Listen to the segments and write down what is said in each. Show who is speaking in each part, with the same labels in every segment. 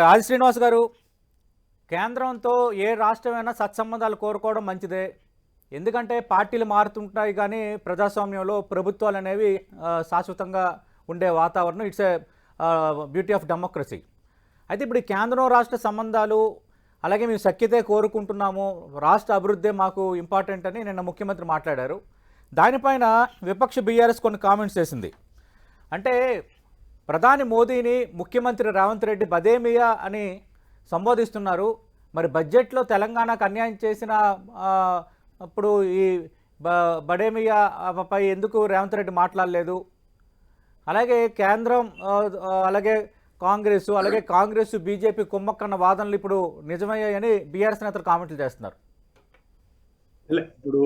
Speaker 1: ఆది శ్రీనివాస్ గారు, కేంద్రంతో ఏ రాష్ట్రమైనా సత్సంబంధాలు కోరుకోవడం మంచిదే. ఎందుకంటే పార్టీలు మారుతుంటాయి కానీ ప్రజాస్వామ్యంలో ప్రభుత్వాలు అనేవి శాశ్వతంగా ఉండే వాతావరణం. It's a beauty of democracy. అయితే ఇప్పుడు ఈ కేంద్రం రాష్ట్ర సంబంధాలు అలాగే మేము సఖ్యతే కోరుకుంటున్నాము, రాష్ట్ర అభివృద్ధే మాకు ఇంపార్టెంట్ అని నిన్న ముఖ్యమంత్రి మాట్లాడారు. దానిపైన విపక్ష బీఆర్ఎస్ కొన్ని కామెంట్స్ చేసింది. అంటే ప్రధాని మోదీని ముఖ్యమంత్రి రేవంత్ రెడ్డి బదేమియా అని సంబోధిస్తున్నారు. మరి బడ్జెట్లో తెలంగాణకు అన్యాయం చేసిన అప్పుడు ఈ బడేమియా పై ఎందుకు రేవంత్ రెడ్డి మాట్లాడలేదు? అలాగే కేంద్రం అలాగే కాంగ్రెస్ బీజేపీ కుమ్మక్కన్న వాదనలు ఇప్పుడు నిజమయ్యాయని బీఆర్ఎస్ నేతలు కామెంట్లు చేస్తున్నారు.
Speaker 2: ఇప్పుడు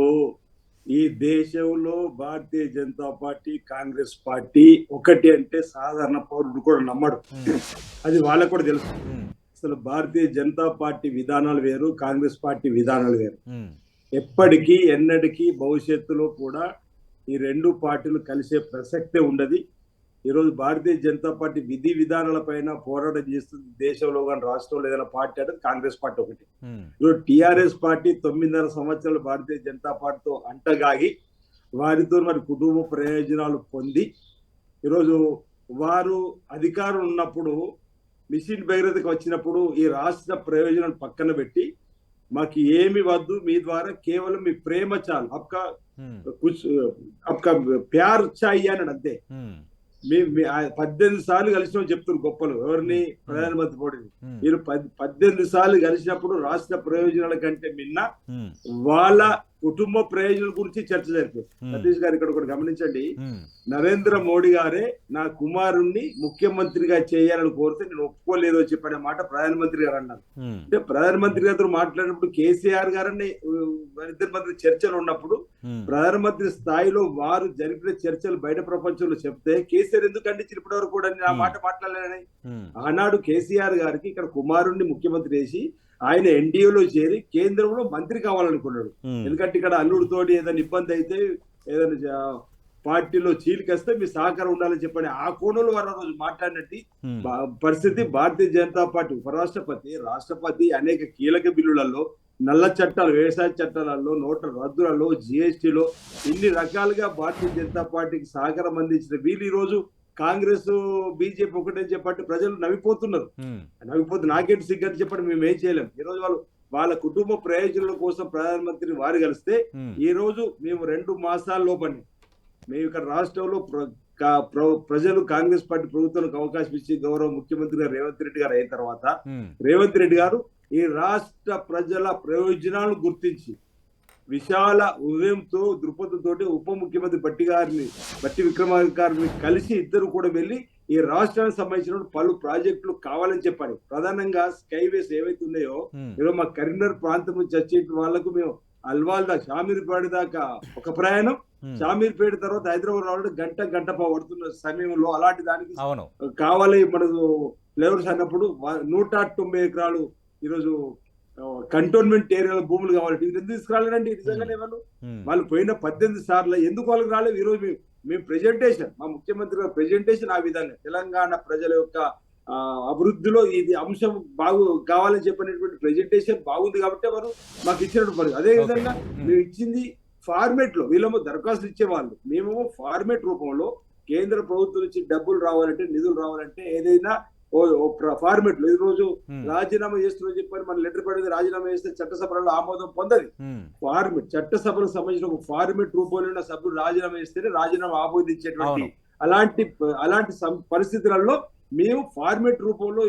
Speaker 2: ఈ దేశంలో భారతీయ జనతా పార్టీ కాంగ్రెస్ పార్టీ ఒకటి అంటే సాధారణ పౌరుడు కూడా నమ్మడు. అది వాళ్ళకు కూడా తెలుసు. అసలు భారతీయ జనతా పార్టీ విధానాలు వేరు, కాంగ్రెస్ పార్టీ విధానాలు వేరు. ఎప్పటికీ ఎన్నటికీ భవిష్యత్తులో కూడా ఈ రెండు పార్టీలు కలిసే ప్రసక్తే ఉండదు. ఈరోజు భారతీయ జనతా పార్టీ విధి విధానాల పైన పోరాటం చేస్తుంది దేశంలో కానీ రాష్ట్రంలో ఏదైనా పార్టీ అంటే కాంగ్రెస్ పార్టీ ఒకటి. ఈరోజు టీఆర్ఎస్ పార్టీ 9.5 సంవత్సరాలు భారతీయ జనతా పార్టీతో అంటగాగి వారితో మరి కుటుంబ ప్రయోజనాలు పొంది ఈరోజు వారు అధికారం ఉన్నప్పుడు మిషన్ భగీరథకు వచ్చినప్పుడు ఈ రాష్ట్ర ప్రయోజనాలు పక్కన పెట్టి మాకు ఏమి వద్దు, మీ ద్వారా కేవలం మీ ప్రేమ చాలు, అప్కా ప్యార్ చాయి అని అంతే. 18 సార్లు కలిసిన చెప్తున్నారు గొప్పలు. ఎవరిని? ప్రధానమంత్రి మోడీని. మీరు 18 సార్లు కలిసినప్పుడు రాష్ట్ర ప్రయోజనాల కంటే మిన్న వాళ్ళ కుటుంబ ప్రయోజనాల గురించి చర్చ జరిపింది. సతీష్ గారు ఇక్కడ ఒకటి గమనించండి. నరేంద్ర మోడీ గారే నా కుమారుణ్ణి ముఖ్యమంత్రిగా చేయాలని కోరితే నేను ఒప్పుకోలేదు అని చెప్పనే మాట ప్రధానమంత్రి గారు అన్నారు. అంటే ప్రధానమంత్రి గారితో మాట్లాడినప్పుడు కేసీఆర్ గారని ఇద్దరి మధ్య చర్చలు ఉన్నప్పుడు ప్రధానమంత్రి స్థాయిలో వారు జరిపిన చర్చలు బయట ప్రపంచంలో చెప్తే కేసీఆర్ ఎందుకు ఖండించిన ఇప్పటి వరకు కూడా ఆ మాట మాట్లాడలేదని. ఆనాడు కేసీఆర్ గారికి ఇక్కడ కుమారుణ్ణి ముఖ్యమంత్రి చేసి ఆయన ఎన్డీఏలో చేరి కేంద్రంలో మంత్రి కావాలనుకున్నాడు. ఎందుకంటే ఇక్కడ అల్లుడితోటి ఏదైనా ఇబ్బంది అయితే, ఏదైనా పార్టీలో చీలికేస్తే మీ సహకారం ఉండాలని చెప్పని ఆ కోణంలో వారు రోజు మాట్లాడినట్టు పరిస్థితి. భారతీయ జనతా పార్టీ ఉపరాష్ట్రపతి, రాష్ట్రపతి అనేక కీలక బిల్లులలో, నల్ల చట్టాలు, వ్యవసాయ చట్టాలలో, నోట్ల రద్దులలో, జిఎస్టీలో ఇన్ని రకాలుగా భారతీయ జనతా పార్టీకి సహకారం అందించిన వీళ్ళు ఈ రోజు కాంగ్రెస్ బీజేపీ ఒకటని చెప్పండి ప్రజలు నవ్విపోతున్నారు. నాకేంటి సిగ్గని చెప్పండి మేము ఏం చేయలేం. ఈ రోజు వాళ్ళ కుటుంబ ప్రయోజనాల కోసం ప్రధానమంత్రిని వారు కలిస్తే ఈ రోజు మేము 2 మాసాల లోపని మేము ఇక్కడ రాష్ట్రంలో ప్రజలు కాంగ్రెస్ పార్టీ ప్రభుత్వానికి అవకాశం ఇచ్చి గౌరవ ముఖ్యమంత్రి గారు రేవంత్ రెడ్డి గారు అయిన తర్వాత రేవంత్ రెడ్డి గారు ఈ రాష్ట్ర ప్రజల ప్రయోజనాలను గుర్తించి విశాల ఉదయంతో దృక్పథంతో ఉప ముఖ్యమంత్రి బట్టి విక్రమార్క గారిని కలిసి ఇద్దరు కూడా వెళ్ళి ఈ రాష్ట్రానికి సంబంధించిన పలు ప్రాజెక్టులు కావాలని చెప్పారు. ప్రధానంగా స్కైవేస్ ఏవైతే ఉన్నాయో ఈరోజు మా కరీంనగర్ ప్రాంతం నుంచి వచ్చే వాళ్ళకు మేము అల్వాల్ దాకా షామీర్పేట దాకా ఒక ప్రయాణం, షామీర్పేట తర్వాత హైదరాబాద్ రావడం గంట పడుతున్న సమయంలో అలాంటి దానికి కావాలి మనకు ఫ్లేవర్స్ అన్నప్పుడు 190 ఎకరాలు ఈరోజు కంటోన్మెంట్ ఏరియాలో భూములు కావాలి. ఎందుకు తీసుకురాలేదండి? నిజంగానే వాళ్ళు పోయిన 18 సార్లు ఎందుకు వాళ్ళకి రాలేదు? ఈ రోజు మేము ప్రెజెంటేషన్, మా ముఖ్యమంత్రి గారు ప్రెజెంటేషన్ ఆ విధంగా తెలంగాణ ప్రజల యొక్క అభివృద్ధిలో ఇది అంశం కావాలని చెప్పినటువంటి ప్రెజెంటేషన్ బాగుంది కాబట్టి వారు మాకు ఇచ్చినట్టు. అదే విధంగా మేము ఇచ్చింది ఫార్మేట్ లో, వీళ్ళేమో దరఖాస్తులు ఇచ్చేవాళ్ళు, మేము ఫార్మేట్ రూపంలో కేంద్ర ప్రభుత్వం నుంచి డబ్బులు రావాలంటే, నిధులు రావాలంటే ఏదైనా ఫార్మేట్ లో ఈ రోజు రాజీనామా చేస్తున్నా చెప్పని మన లెటర్ పడేది రాజీనామా చేస్తే చట్టసభలో ఆమోదం పొందది. ఫార్మేట్ చట్టసభలకు సంబంధించిన ఒక ఫార్మేట్ రూపంలో సభ్యులు రాజీనామా చేస్తేనే రాజీనామా ఆమోదించేటువంటి అలాంటి పరిస్థితులలో మేము ఫార్మేట్ రూపంలో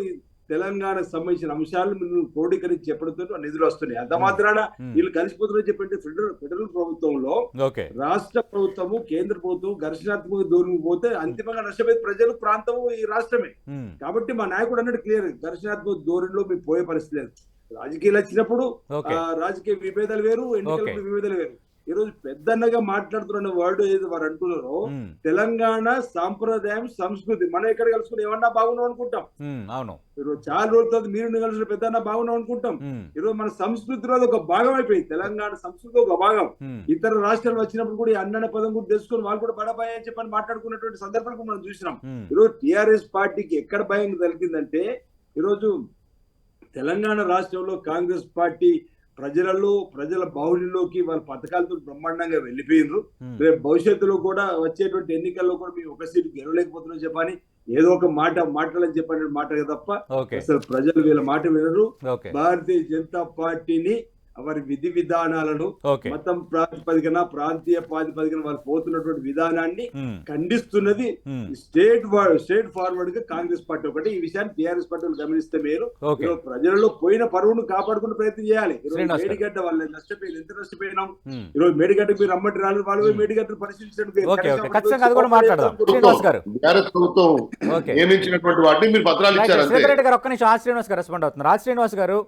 Speaker 2: తెలంగాణకు సంబంధించిన అంశాలను క్రోడీకరించి చెప్పడంతో నిధులు వస్తున్నాయి. అంత మాత్రాన వీళ్ళు కలిసిపోతున్నారని చెప్పంటే ఫెడరల్ ప్రభుత్వంలో రాష్ట్ర ప్రభుత్వము కేంద్ర ప్రభుత్వం ఘర్షణాత్మక ధోరణి పోతే అంతిమంగా నష్టపోయే ప్రజలు, ప్రాంతము, ఈ రాష్ట్రమే. కాబట్టి మా నాయకుడు అన్నట్టు క్లియర్, ఘర్షణాత్మక ధోరణిలో మీకు పోయే పరిస్థితి లేదు. రాజకీయాలు వచ్చినప్పుడు రాజకీయ విభేదాలు వేరు, ఎన్నికల విభేదాలు వేరు. ఈ రోజు పెద్దన్నగా మాట్లాడుతున్న వర్డ్ ఏది వారు అంటున్నారో తెలంగాణ సాంప్రదాయం, సంస్కృతి. మనం ఎక్కడ కలుసుకుని ఏమన్నా బాగున్నాం అనుకుంటాం. ఈరోజు చాలా రోజుల తర్వాత మీరు కలిసిన పెద్దన్న బాగున్నాం అనుకుంటాం. ఈరోజు మన సంస్కృతిలో ఒక భాగం అయిపోయింది. తెలంగాణ సంస్కృతి ఒక భాగం. ఇతర రాష్ట్రాలు వచ్చినప్పుడు కూడా ఈ అన్న పదం కూడా తెలుసుకొని వాళ్ళు కూడా బడబాయ్ అని చెప్పని మాట్లాడుకున్నటువంటి సందర్భాలు మనం చూసినాం. ఈరోజు టిఆర్ఎస్ పార్టీకి ఎక్కడ భయం కలిగిందంటే ఈరోజు తెలంగాణ రాష్ట్రంలో కాంగ్రెస్ పార్టీ ప్రజల బాహుళ్యంలోకి వాళ్ళ పథకాలతో బ్రహ్మాండంగా వెళ్ళిపోయినారు. రేపు భవిష్యత్తులో కూడా వచ్చేటువంటి ఎన్నికల్లో కూడా మేము ఒక సీటు గెలవలేకపోతున్నాం చెప్పని ఏదో ఒక మాట్లాడని చెప్పని మాట తప్ప అసలు ప్రజలు వీళ్ళ మాట వినరు. భారతీయ జనతా పార్టీని వారి విధి విధానాలను మతం ప్రాతిపదికన ప్రాంతీయ ప్రాతిపదికన వాళ్ళు పోతున్నటువంటి విధానాన్ని ఖండిస్తున్నది స్టేట్ ఫార్వర్డ్ గా కాంగ్రెస్ పార్టీ ఒకటి. ఈ విషయాన్ని టీఆర్ఎస్ పార్టీలు గమనిస్తే మీరు ప్రజలలో పోయిన పరువును కాపాడుకునే ప్రయత్నం చేయాలి. ఈరోజు మేడిగడ్డ వాళ్ళు నష్టపోయింది, ఎంత నష్టపోయినాం. ఈరోజు మేడిగడ్డకు మీరు రమ్మటి రాళ్ళు వాళ్ళు మేడిగడ్డను పరిశీలించండి.
Speaker 1: శ్రీనివాస్ గారు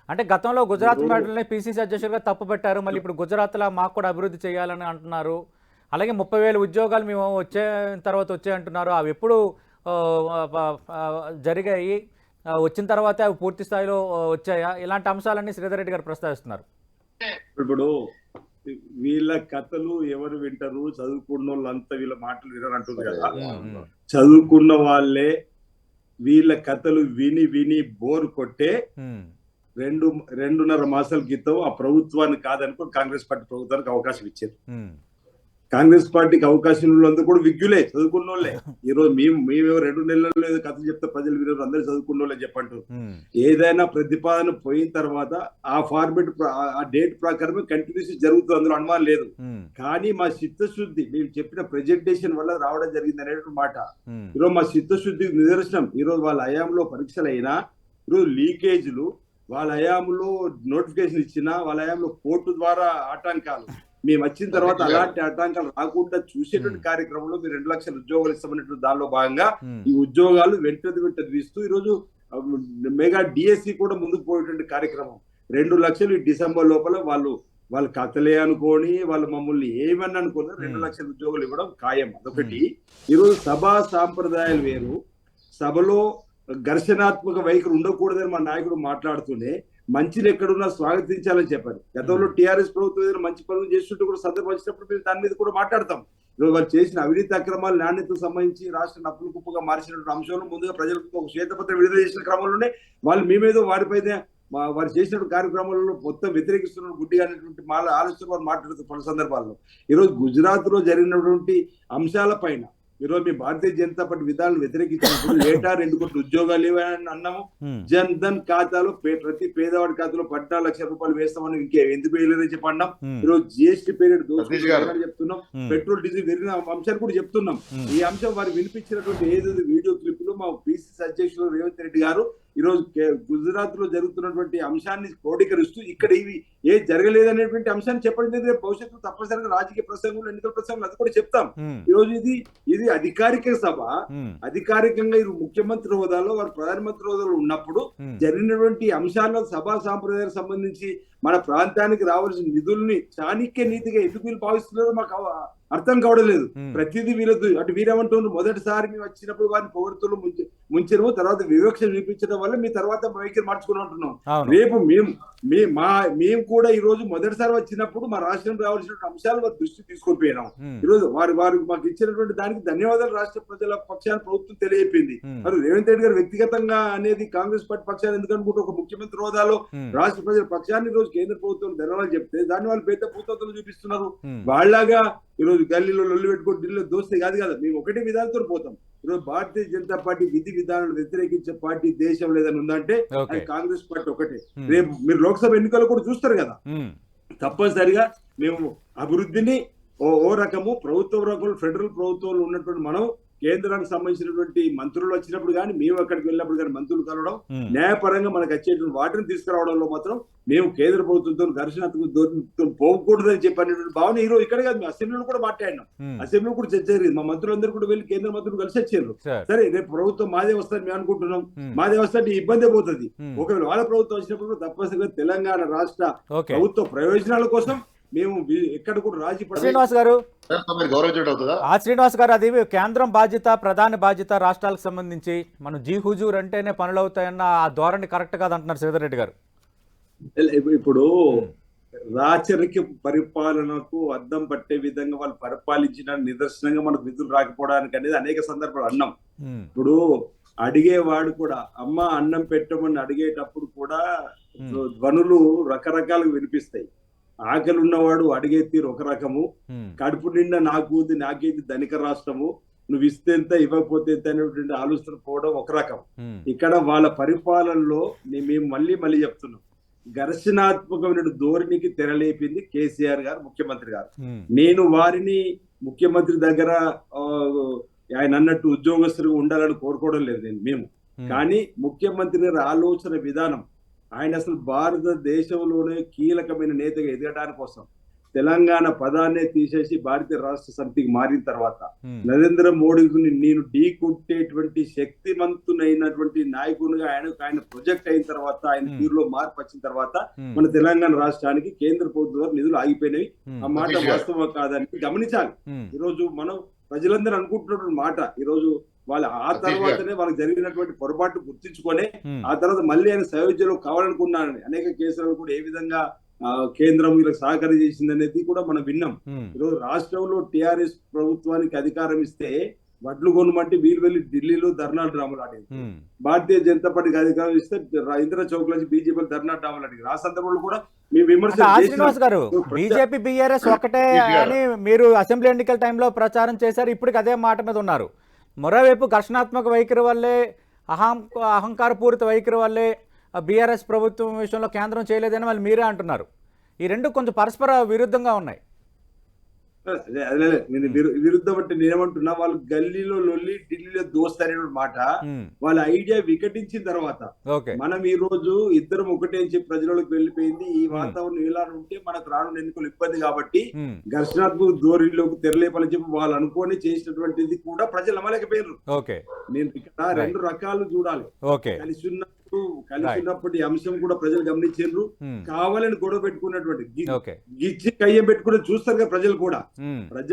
Speaker 1: అంటే గతంలో గుజరాత్ మేడల్ని పీసీసీ అధ్యక్షులుగా తప్పు పెట్టారు, మళ్ళీ ఇప్పుడు గుజరాత్లో మాకు కూడా అభివృద్ధి చేయాలని అంటున్నారు. అలాగే 30,000 ఉద్యోగాలు మేము వచ్చాయంటున్నారు. అవి ఎప్పుడు జరిగాయి, వచ్చిన తర్వాత అవి పూర్తి స్థాయిలో వచ్చాయా? ఇలాంటి అంశాలన్నీ శ్రీధర్ రెడ్డి గారు ప్రస్తావిస్తున్నారు.
Speaker 2: ఇప్పుడు వీళ్ళ కథలు ఎవరు వింటారు? చదువుకున్న వాళ్ళంతా వీళ్ళ మాటలు వినరు అంటుంది కదా. చదువుకున్న వాళ్ళే వీళ్ళ కథలు విని విని బోర్ కొట్టే 2.5 మాసాల క్రితం ఆ ప్రభుత్వాన్ని కాదనుకో కాంగ్రెస్ పార్టీ ప్రభుత్వానికి అవకాశం ఇచ్చారు. కాంగ్రెస్ పార్టీకి అవకాశం ఉన్నందుకు కూడా విజ్ఞులే, చదువుకున్న వాళ్ళే. ఈ రోజు మేము 2 నెలల్లో ఏదో కథలు చెప్తే ప్రజలు వినరు, అందరూ చదువుకున్న వాళ్ళే చెప్పంటారు. ఏదైనా ప్రతిపాదన పోయిన తర్వాత ఆ ఫార్మేట్ ఆ డేట్ ప్రకారమే కంటిన్యూస్ జరుగుతుంది, అందులో అనుమానం లేదు. కానీ మా చిత్తశుద్ధి మేము చెప్పిన ప్రెజెంటేషన్ వల్ల రావడం జరిగింది అనేటువంటి మాట. ఈరోజు మా చిత్తశుద్ధికి నిదర్శనం. ఈరోజు వాళ్ళ హయాంలో పరీక్షలు అయినా, ఈరోజు లీకేజీలు, వాళ్ళ హయాంలో నోటిఫికేషన్ ఇచ్చినా, వాళ్ళ హయాంలో కోర్టు ద్వారా ఆటంకాలు, మేము వచ్చిన తర్వాత అలాంటి ఆటంకాలు రాకుండా చూసేటువంటి కార్యక్రమంలో మీరు 2 లక్షల ఉద్యోగాలు ఇస్తామన్నటువంటి దానిలో భాగంగా ఈ ఉద్యోగాలు వెంటనే ఇస్తూ ఈరోజు మెగా డిఎస్సి కూడా ముందుకు పోయేటువంటి కార్యక్రమం. 2 లక్షలు డిసెంబర్ లోపల వాళ్ళ కథలే అనుకోని వాళ్ళు మమ్మల్ని ఏమని అనుకున్నా 2 లక్షల ఉద్యోగాలు ఇవ్వడం ఖాయం. అదొకటి. ఈరోజు సభా సాంప్రదాయాలు వేరు, సభలో ఘర్షణాత్మక వైఖరి ఉండకూడదని మా నాయకుడు మాట్లాడుతూనే మంచిని ఎక్కడున్నా స్వాగతించాలని చెప్పారు. గతంలో టీఆర్ఎస్ ప్రభుత్వం ఏదైనా మంచి పనులు చేస్తుంటే కూడా సందర్భం వచ్చినప్పుడు మేము దాని మీద కూడా మాట్లాడతాం. ఈరోజు వాళ్ళు చేసిన అవినీతి అక్రమాలు నాణ్యతకు సంబంధించి రాష్ట్ర అప్పుల కుప్పగా మార్చినటువంటి అంశంలో ముందుగా ప్రజలకు ఒక శ్వేతపత్రం విడుదల చేసిన క్రమంలోనే వాళ్ళు మేమేదో వారిపైనే వారు చేసినటువంటి కార్యక్రమాలలో మొత్తం వ్యతిరేకిస్తున్న గుడ్డిగా అనేటువంటి ఆలోచన వారు మాట్లాడుతున్న పలు సందర్భాల్లో. ఈరోజు గుజరాత్ లో జరిగినటువంటి అంశాల పైన ఈరోజు మీ భారతీయ జనతా పార్టీ విధానాలు వ్యతిరేకించినప్పుడు ఏటా 2 కోట్ల ఉద్యోగాలు ఇవ్వాలని అన్నాము. జన్ ధన్ ఖాతాలో ప్రతి పేదవాడి ఖాతాలో 14 లక్షల రూపాయలు వేస్తామని ఇంకే ఎందుకు వేయలేదని చెప్పి అన్నాం. ఈరోజు జిఎస్టీ పీరియడ్ దోచుకుంటున్నారని చెప్తున్నాం. పెట్రోల్ డీజిల్ పెరిగిన అంశాలు కూడా చెప్తున్నాం. ఈ అంశం వారు వినిపించినటువంటి ఏదైతే వీడియో క్లిప్ లో మా పిసిసి అధ్యక్షులు రేవంత్ రెడ్డి గారు ఈరోజు గుజరాత్ లో జరుగుతున్నటువంటి అంశాన్ని క్రోడీకరిస్తూ ఇక్కడ ఇవి ఏ జరగలేదనేటువంటి అంశాన్ని చెప్పడం జరిగింది. భవిష్యత్తులో తప్పనిసరిగా రాజకీయ ప్రసంగంలో ఎన్నికల ప్రసంగంలో అది కూడా చెప్తాం. ఈరోజు ఇది అధికారిక సభ. అధికారికంగా ఇది ముఖ్యమంత్రి హోదాలో వారు ప్రధానమంత్రి హోదాలో ఉన్నప్పుడు జరిగినటువంటి అంశాల్లో సభా సాంప్రదాయాలకు సంబంధించి మన ప్రాంతానికి రావాల్సిన నిధుల్ని చాణక్య నీతిగా ఎందుకు వీళ్ళు భావిస్తున్నారో మాకు అర్థం కావడం లేదు. ప్రతిదీ వీళ్ళదు. అటు వీరేమంటున్నారు, మొదటిసారి మేము వచ్చినప్పుడు వారిని పొగడుతులు ముంచడము, తర్వాత వివక్ష చూపించడం వల్ల మీ తర్వాత వైఖరి మార్చుకుని ఉంటున్నాం. రేపు మేము కూడా ఈ రోజు మొదటిసారి వచ్చినప్పుడు మా రాష్ట్రం రావాల్సిన అంశాలు వారి దృష్టి తీసుకొని పోయినాం. ఈరోజు వారు మాకు ఇచ్చినటువంటి దానికి ధన్యవాదాలు రాష్ట్ర ప్రజల పక్షాన్ని ప్రభుత్వం తెలియజెప్పింది. మరి రేవంత్ రెడ్డి గారు వ్యక్తిగతంగా అనేది కాంగ్రెస్ పార్టీ పక్షాన్ని ఎందుకనుకుంటే ఒక ముఖ్యమంత్రి హోదాలో రాష్ట్ర ప్రజల పక్షాన్ని రోజు కేంద్ర ప్రభుత్వం ధన్యవాదాలు చెప్తే దాన్ని వాళ్ళు పెద్ద పూర్తలు చూపిస్తున్నారు. వాళ్ళగా ఈరోజు గల్లీలో లొల్లి పెట్టుకుని ఢిల్లీలో దోస్తే కాదు కదా, మేము ఒకటే విధాలతో పోతాం. ఈరోజు భారతీయ జనతా పార్టీ విధి విధానాలు వ్యతిరేకించే పార్టీ దేశం లేదని ఉందంటే అది కాంగ్రెస్ పార్టీ ఒకటే. రేపు మీరు లోక్సభ ఎన్నికలు కూడా చూస్తారు కదా, తప్పనిసరిగా మేము అభివృద్ధిని ఓ రకము ప్రభుత్వ రకం ఫెడరల్ ప్రభుత్వంలో ఉన్నటువంటి మనం కేంద్రానికి సంబంధించినటువంటి మంత్రులు వచ్చినప్పుడు కానీ మేము అక్కడికి వెళ్ళినప్పుడు కానీ మంత్రులు కలవడం, న్యాయపరంగా మనకు వచ్చేటువంటి వాటిని తీసుకురావడంలో మాత్రం మేము కేంద్ర ప్రభుత్వంతో ఘర్షణతో పోకూడదని చెప్పినటువంటి భావన ఈరోజు ఇక్కడ కాదు, మేము అసెంబ్లీలో కూడా మాట్లాడినాం. అసెంబ్లీలో కూడా చర్చ జరిగింది. మా మంత్రులందరూ కూడా వెళ్ళి కేంద్ర మంత్రులు కలిసి వచ్చారు. సరే రేపు ప్రభుత్వం మాదే వస్తుంది మేము అనుకుంటున్నాం. మాదే వస్తే ఇబ్బంది పోతుంది. ఒకవేళ వాళ్ళ ప్రభుత్వం వచ్చినప్పుడు తప్పనిసరిగా తెలంగాణ రాష్ట్ర ప్రభుత్వ ప్రయోజనాల కోసం మేము ఎక్కడ కూడా రాజీ
Speaker 1: శ్రీనివాస్ గారు అది కేంద్రం బాధ్యత, ప్రధాని బాధ్యత రాష్ట్రాలకు సంబంధించి మనం జీ హుజూర్ అంటేనే పనులు అవుతాయన్న ఆ ధోరణి కరెక్ట్ కాదంటున్నారు శ్రీధర్ రెడ్డి గారు.
Speaker 2: ఇప్పుడు రాచరిక పరిపాలనకు అద్దం పట్టే విధంగా వాళ్ళు పరిపాలించిన నిదర్శనంగా మనకు విధులు రాకపోవడానికి అనేది అనేక సందర్భాలు అన్నాం. ఇప్పుడు అడిగేవాడు కూడా అమ్మ అన్నం పెట్టమని అడిగేటప్పుడు కూడా ధ్వనులు రకరకాలుగా వినిపిస్తాయి. ఆకలి ఉన్నవాడు అడిగే తీరు ఒక రకము, కడుపు నిండా నాకేది ధనిక రాష్ట్రము, నువ్వు ఇస్తే ఎంత ఇవ్వకపోతే ఎంత అనేటువంటి ఆలోచన పోవడం ఒక రకం. ఇక్కడ వాళ్ళ పరిపాలనలో మేము మళ్ళీ చెప్తున్నాం, ఘర్షణాత్మకమైన ధోరణికి తెరలేపింది కేసీఆర్ గారు, ముఖ్యమంత్రి గారు. నేను వారిని ముఖ్యమంత్రి దగ్గర ఆయన అన్నట్టు ఉద్యోగస్తులుగా ఉండాలని కోరుకోవడం లేదు మేము, కానీ ముఖ్యమంత్రి గారి ఆలోచన విధానం, ఆయన అసలు భారతదేశంలోనే కీలకమైన నేతగా ఎదగడానికి కోసం తెలంగాణ పదాన్నే తీసేసి భారతీయ రాష్ట్ర సమితికి మారిన తర్వాత నరేంద్ర మోడీని నేను ఢీ కొట్టేటువంటి శక్తివంతునైనటువంటి నాయకునిగా ఆయన ప్రొజెక్ట్ అయిన తర్వాత, ఆయన తీరులో మార్పు వచ్చిన తర్వాత మన తెలంగాణ రాష్ట్రానికి కేంద్ర ప్రభుత్వం నిధులు ఆగిపోయినవి. ఆ మాట వాస్తవం కాదని గమనించాలి. ఈరోజు మనం ప్రజలందరూ అనుకుంటున్నటువంటి మాట, ఈరోజు వాళ్ళ ఆ తర్వాతనే వాళ్ళకి జరిగినటువంటి పొరపాటు గుర్తించుకొని ఆ తర్వాత మళ్ళీ ఆయన సయోధ్యలో కావాలనుకున్నారని అనేక కేసులను కూడా ఏ విధంగా కేంద్రం వీళ్ళకి సహకారం చేసింది అనేది కూడా మనం విన్నాం. ఈరోజు రాష్ట్రంలో టిఆర్ఎస్ ప్రభుత్వానికి అధికారం ఇస్తే వడ్లు కొనమంటే వీళ్ళు వెళ్ళి ఢిల్లీలో ధర్నాలు డ్రామాలు ఆడేది, భారతీయ జనతా పార్టీకి అధికారం ఇస్తే ఇందిరా చౌక్ నుంచి బీజేపీ ధర్నా డ్రామాలు ఆడేది. ఆ సందర్భంలో కూడా మేము
Speaker 1: శ్రీనివాస్ గారు బీజేపీ బీఆర్ఎస్ ఒకటే అని మీరు అసెంబ్లీ ఎన్నికల టైంలో ప్రచారం చేశారు, ఇప్పటికి అదే మాట మీద ఉన్నారు. మరోవైపు ఘర్షణాత్మక వైఖరి వల్లే, అహంకారపూరిత వైఖరి వల్లే బీఆర్ఎస్ ప్రభుత్వం విషయంలో కేంద్రం చేయలేదని వాళ్ళు మీరే అంటున్నారు. ఈ రెండు కొంచెం పరస్పర విరుద్ధంగా ఉన్నాయి.
Speaker 2: నేను విరుద్ధం అంటే నేనేమంటున్నా, వాళ్ళు గల్లీలో లొల్లి ఢిల్లీలో దోస్త్ అనే మాట వాళ్ళ ఐడియా వికటించిన తర్వాత మనం ఈ రోజు ఇద్దరం ఒకటే అని చెప్పి ప్రజలకు వెళ్ళిపోయింది. ఈ వాతావరణం ఇలా ఉంటే మనకు రానున్న ఎన్నికలు ఇబ్బంది కాబట్టి ఘర్షణాత్మక ధోరణిలోకి తెరలేపని చెప్పి వాళ్ళు అనుకోని చేసినటువంటిది కూడా ప్రజలు నమ్మలేకపోయారు. నేను ఇక్కడ రెండు రకాలు చూడాలి. కలిసి ఉన్నప్పుడు అంశం కూడా ప్రజలు గమనించారు. కావాలని గొడవ పెట్టుకున్నటువంటి గిచ్చి కయ్యం పెట్టుకుని చూస్తారు కదా ప్రజలు కూడా. ప్రజలు